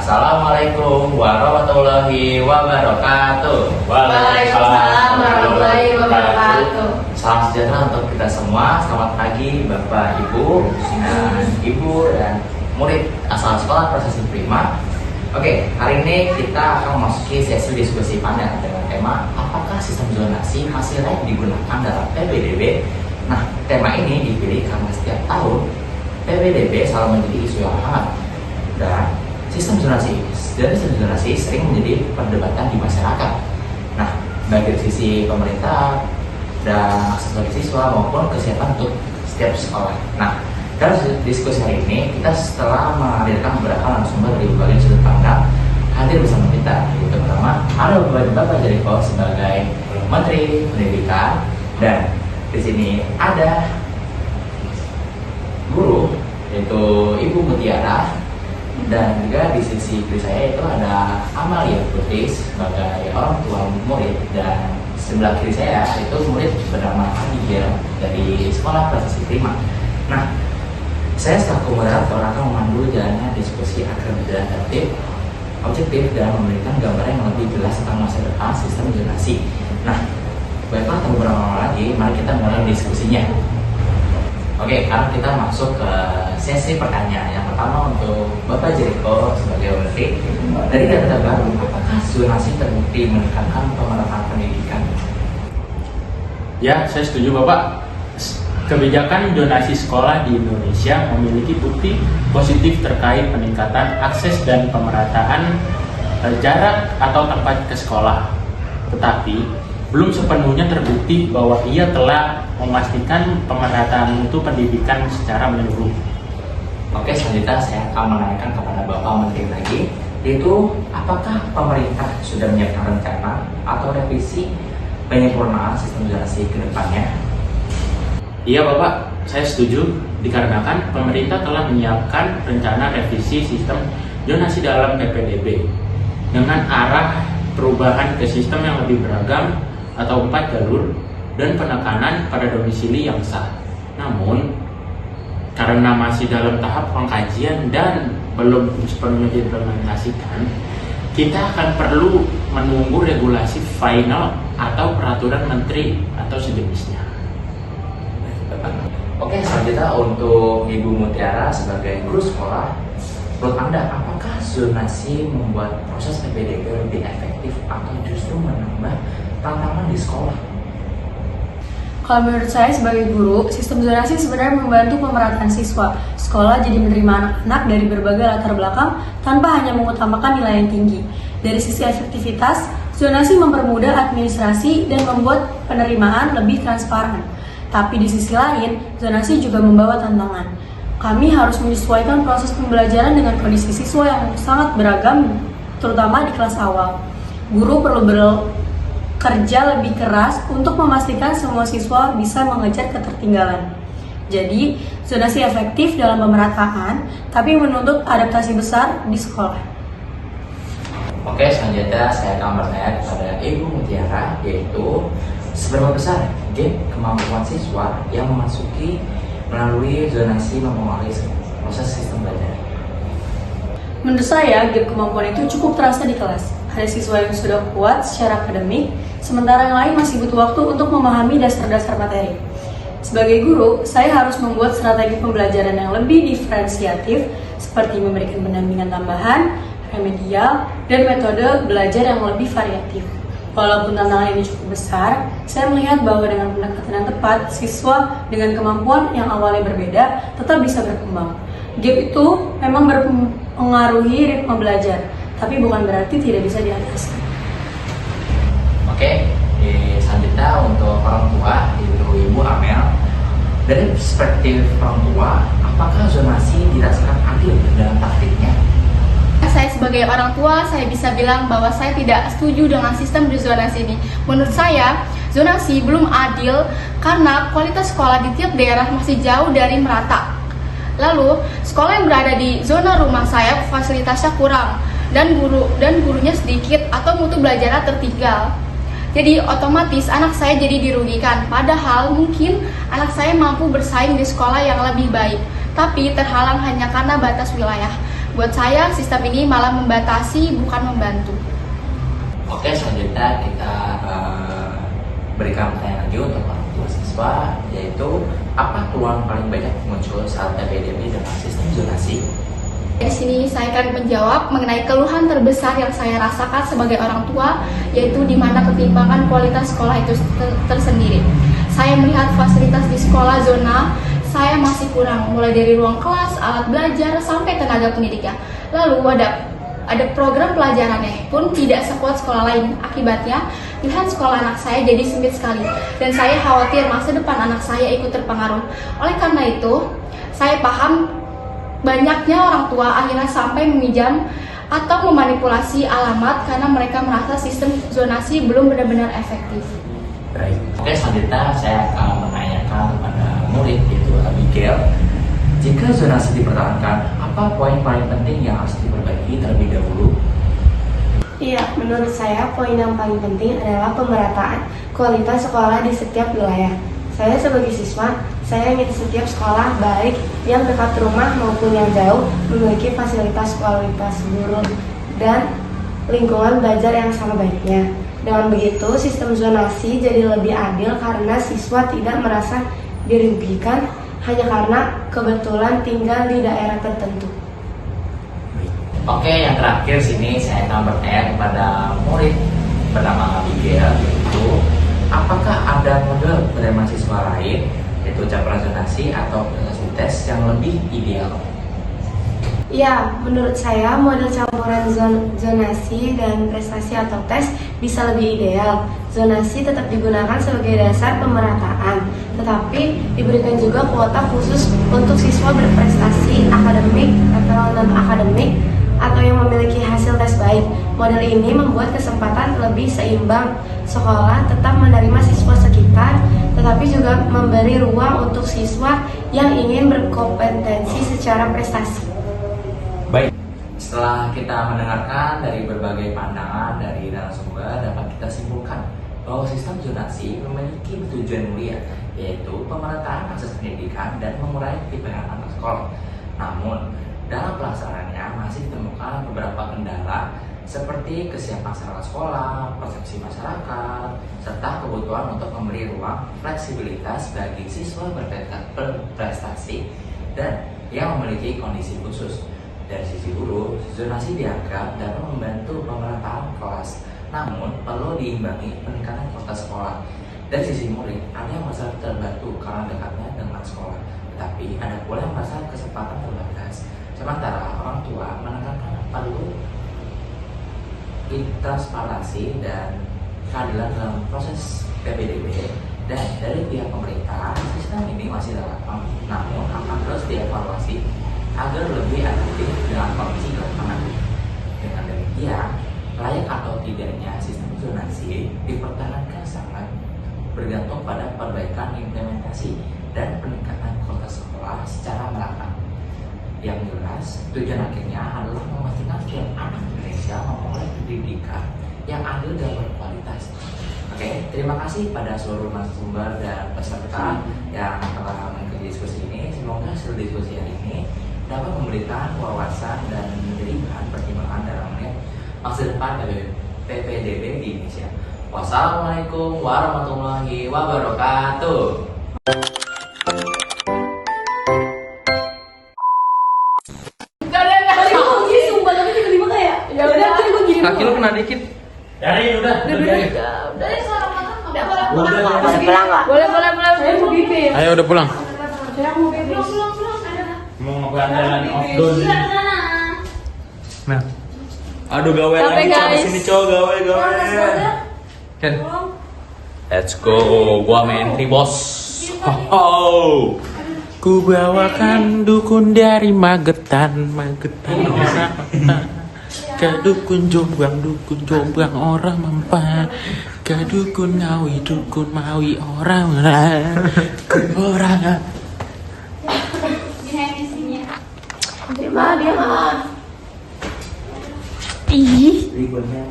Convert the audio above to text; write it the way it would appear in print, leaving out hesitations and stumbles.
Assalamualaikum warahmatullahi wabarakatuh. Waalaikumsalam warahmatullahi wabarakatuh. Salam sejahtera untuk kita semua. Selamat pagi Bapak, Ibu, dan murid asal sekolah Prestasi Prima. Oke, hari ini kita akan memasuki sesi diskusi panel dengan tema apakah sistem zonasi masih layak digunakan dalam PPDB. Nah, tema ini dipilih karena setiap tahun PPDB selalu menjadi isu yang hangat dan sistem zonasi sering menjadi perdebatan di masyarakat. Nah, baik dari sisi pemerintah dan akses bagi siswa maupun kesiapan untuk setiap sekolah. Nah, dalam diskusi hari ini kita setelah menghadirkan beberapa narasumber dari berbagai sudut pandang hadir bersama kita. Yaitu pertama ada Bapak Jeriko sebagai Menteri Pendidikan, dan di sini ada guru yaitu Ibu Mutiara, dan juga di sisi kiri saya itu ada Amalia Putri sebagai orang tua murid, dan sebelah kiri saya itu murid bernama Abigail dari sekolah Prestasi Prima. Nah, saya selaku moderator akan memandu jalannya diskusi agar berjalan tertib, objektif, dan memberikan gambaran yang lebih jelas tentang masa depan sistem zonasi. Nah, baiklah tanpa berlama-lama lagi, mari kita mulai diskusinya. Oke, sekarang kita masuk ke sesi pertanyaan. Yang pertama untuk Bapak Jeriko sebagai Menteri. Dari data baru, apakah zonasi terbukti meningkatkan pemerataan pendidikan? Ya, saya setuju Bapak. Kebijakan zonasi sekolah di Indonesia memiliki bukti positif terkait peningkatan akses dan pemerataan jarak atau tempat ke sekolah. Tetapi belum sepenuhnya terbukti bahwa ia telah memastikan pemerataan mutu pendidikan secara menyeluruh. Oke, selanjutnya saya akan menanyakan kepada Bapak Menteri lagi, yaitu apakah pemerintah sudah menyiapkan rencana atau revisi penyempurnaan sistem zonasi ke depannya? Iya Bapak, saya setuju dikarenakan pemerintah telah menyiapkan rencana revisi sistem zonasi dalam PPDB dengan arah perubahan ke sistem yang lebih beragam atau 4 jalur dan penekanan pada domisili yang sah. Namun, karena masih dalam tahap pengkajian dan belum sepenuhnya diimplementasikan, kita akan perlu menunggu regulasi final atau peraturan menteri atau sejenisnya. Oke, selanjutnya untuk Ibu Mutiara sebagai guru sekolah, menurut Anda apakah zonasi membuat proses PPDB lebih efektif atau justru menambah tantangan di sekolah? Kalau menurut saya sebagai guru, sistem zonasi sebenarnya membantu pemerataan siswa. Sekolah jadi menerima anak-anak dari berbagai latar belakang tanpa hanya mengutamakan nilai yang tinggi. Dari sisi efektivitas, zonasi mempermudah administrasi dan membuat penerimaan lebih transparan. Tapi di sisi lain, zonasi juga membawa tantangan. Kami harus menyesuaikan proses pembelajaran dengan kondisi siswa yang sangat beragam, terutama di kelas awal. Guru perlu bekerja lebih keras untuk memastikan semua siswa bisa mengejar ketertinggalan. Jadi, zonasi efektif dalam pemerataan, tapi menuntut adaptasi besar di sekolah. Oke, selanjutnya saya akan bertanya kepada Ibu Mutiara, yaitu seberapa besar gap kemampuan siswa yang memasuki melalui zonasi mempengaruhi proses sistem belajar? Menurut saya, gap kemampuan itu cukup terasa di kelas. Ada siswa yang sudah kuat secara akademik, sementara yang lain masih butuh waktu untuk memahami dasar-dasar materi. Sebagai guru, saya harus membuat strategi pembelajaran yang lebih diferensiatif, seperti memberikan pendampingan tambahan, remedial, dan metode belajar yang lebih variatif. Walaupun tantangan ini cukup besar, saya melihat bahwa dengan pendekatan yang tepat, siswa dengan kemampuan yang awalnya berbeda tetap bisa berkembang. Gap itu memang mempengaruhi ritme belajar, tapi bukan berarti tidak bisa diatasi. Oke, selanjutnya untuk orang tua, yaitu Ibu Amel. Dari perspektif orang tua, apakah zonasi dirasakan adil dalam praktiknya? Saya sebagai orang tua, saya bisa bilang bahwa saya tidak setuju dengan sistem zonasi ini. Menurut saya, zonasi belum adil karena kualitas sekolah di tiap daerah masih jauh dari merata. Lalu, sekolah yang berada di zona rumah saya fasilitasnya kurang dan gurunya sedikit atau mutu belajarnya tertinggal. Jadi otomatis anak saya jadi dirugikan, padahal mungkin anak saya mampu bersaing di sekolah yang lebih baik, tapi terhalang hanya karena batas wilayah. Buat saya, sistem ini malah membatasi, bukan membantu. Oke, selanjutnya kita berikan pertanyaan lagi untuk orang tua siswa, yaitu apa keluhan paling banyak muncul saat PPDB dengan sistem zonasi? Di sini saya akan menjawab mengenai keluhan terbesar yang saya rasakan sebagai orang tua, yaitu di mana ketimpangan kualitas sekolah itu tersendiri. Saya melihat fasilitas di sekolah zona saya masih kurang, mulai dari ruang kelas, alat belajar, sampai tenaga pendidiknya. Lalu ada program pelajarannya pun tidak sekuat sekolah lain. Akibatnya, pilihan sekolah anak saya jadi sempit sekali. Dan saya khawatir masa depan anak saya ikut terpengaruh. Oleh karena itu, saya paham banyaknya orang tua akhirnya sampai meminjam atau memanipulasi alamat karena mereka merasa sistem zonasi belum benar-benar efektif. Baik. Oke, selanjutnya saya akan menanyakan kepada murid, yaitu Abigail. Jika zonasi dipertahankan, apa poin paling penting yang harus diperbaiki terlebih dahulu? Iya, menurut saya poin yang paling penting adalah pemerataan kualitas sekolah di setiap wilayah. Saya sebagai siswa, saya ingin setiap sekolah baik yang dekat rumah maupun yang jauh memiliki fasilitas kualitas guru dan lingkungan belajar yang sama baiknya. Dengan begitu, sistem zonasi jadi lebih adil karena siswa tidak merasa dirugikan hanya karena kebetulan tinggal di daerah tertentu. Oke, yang terakhir sini saya akan bertanya kepada murid bernama Abigail, yaitu apakah ada model penerimaan siswa lain, yaitu campuran zonasi atau prestasi tes yang lebih ideal? Ya, menurut saya model campuran zonasi dan prestasi atau tes bisa lebih ideal. Zonasi tetap digunakan sebagai dasar pemerataan, tetapi diberikan juga kuota khusus untuk siswa berprestasi akademik atau non-akademik atau yang memiliki hasil tes baik. Model ini membuat kesempatan lebih seimbang. Sekolah tetap menerima siswa sekitar, tetapi juga memberi ruang untuk siswa yang ingin berkompetensi secara prestasi. Baik, setelah kita mendengarkan dari berbagai pandangan dari narasumber, dapat kita simpulkan bahwa sistem zonasi memiliki tujuan mulia, yaitu pemerataan akses pendidikan dan mengurangi ketimpangan antar sekolah. Namun, dalam pelaksanaannya masih ditemukan beberapa kendala seperti kesiapan sarana sekolah, persepsi masyarakat, serta kebutuhan untuk memberi ruang fleksibilitas bagi siswa berprestasi dan yang memiliki kondisi khusus. Dari sisi guru, zonasi dianggap dapat membantu pemerataan kelas, namun perlu diimbangi peningkatan kualitas sekolah. Dari sisi murid, ada yang merasa terbantu karena dekatnya dengan sekolah, tetapi ada pula yang merasa kesempatan terbatas. Sementara orang tua menekankan perlu transparansi dan keadilan dalam proses PPDB, dan dari pihak pemerintah sistem ini masih relevan, namun akan terus dievaluasi agar lebih efektif dengan kondisi ke lapangan. Dengan demikian, layak atau tidaknya sistem zonasi dipertahankan sangat bergantung pada perbaikan implementasi dan peningkatan kualitas sekolah secara merata. Yang jelas, tujuan akhirnya adalah memastikan setiap anak Indonesia memperoleh pendidikan yang adil dan berkualitas. Oke, terima kasih pada seluruh narasumber dan peserta yang telah mengikuti diskusi ini. Semoga hasil diskusi hari ini dapat memberikan wawasan dan menjadi bahan pertimbangan dalam melihat masa depan PPDB di Indonesia. Wassalamualaikum warahmatullahi wabarakatuh. Kaki lu kena dikit. Dari udah. Boleh. Ayo udah pulang. Mau ngebandalan outdoor. Nah, Aduh gawe Capek, lagi guys. sini cowok gawe. Ken. Let's go, gua menteri bos. Ho. Ku bawakan dukun dari Magetan orang ke dukun Jombang orang Mampang, ke dukun Ngawi orang Dia mah. Ribuannya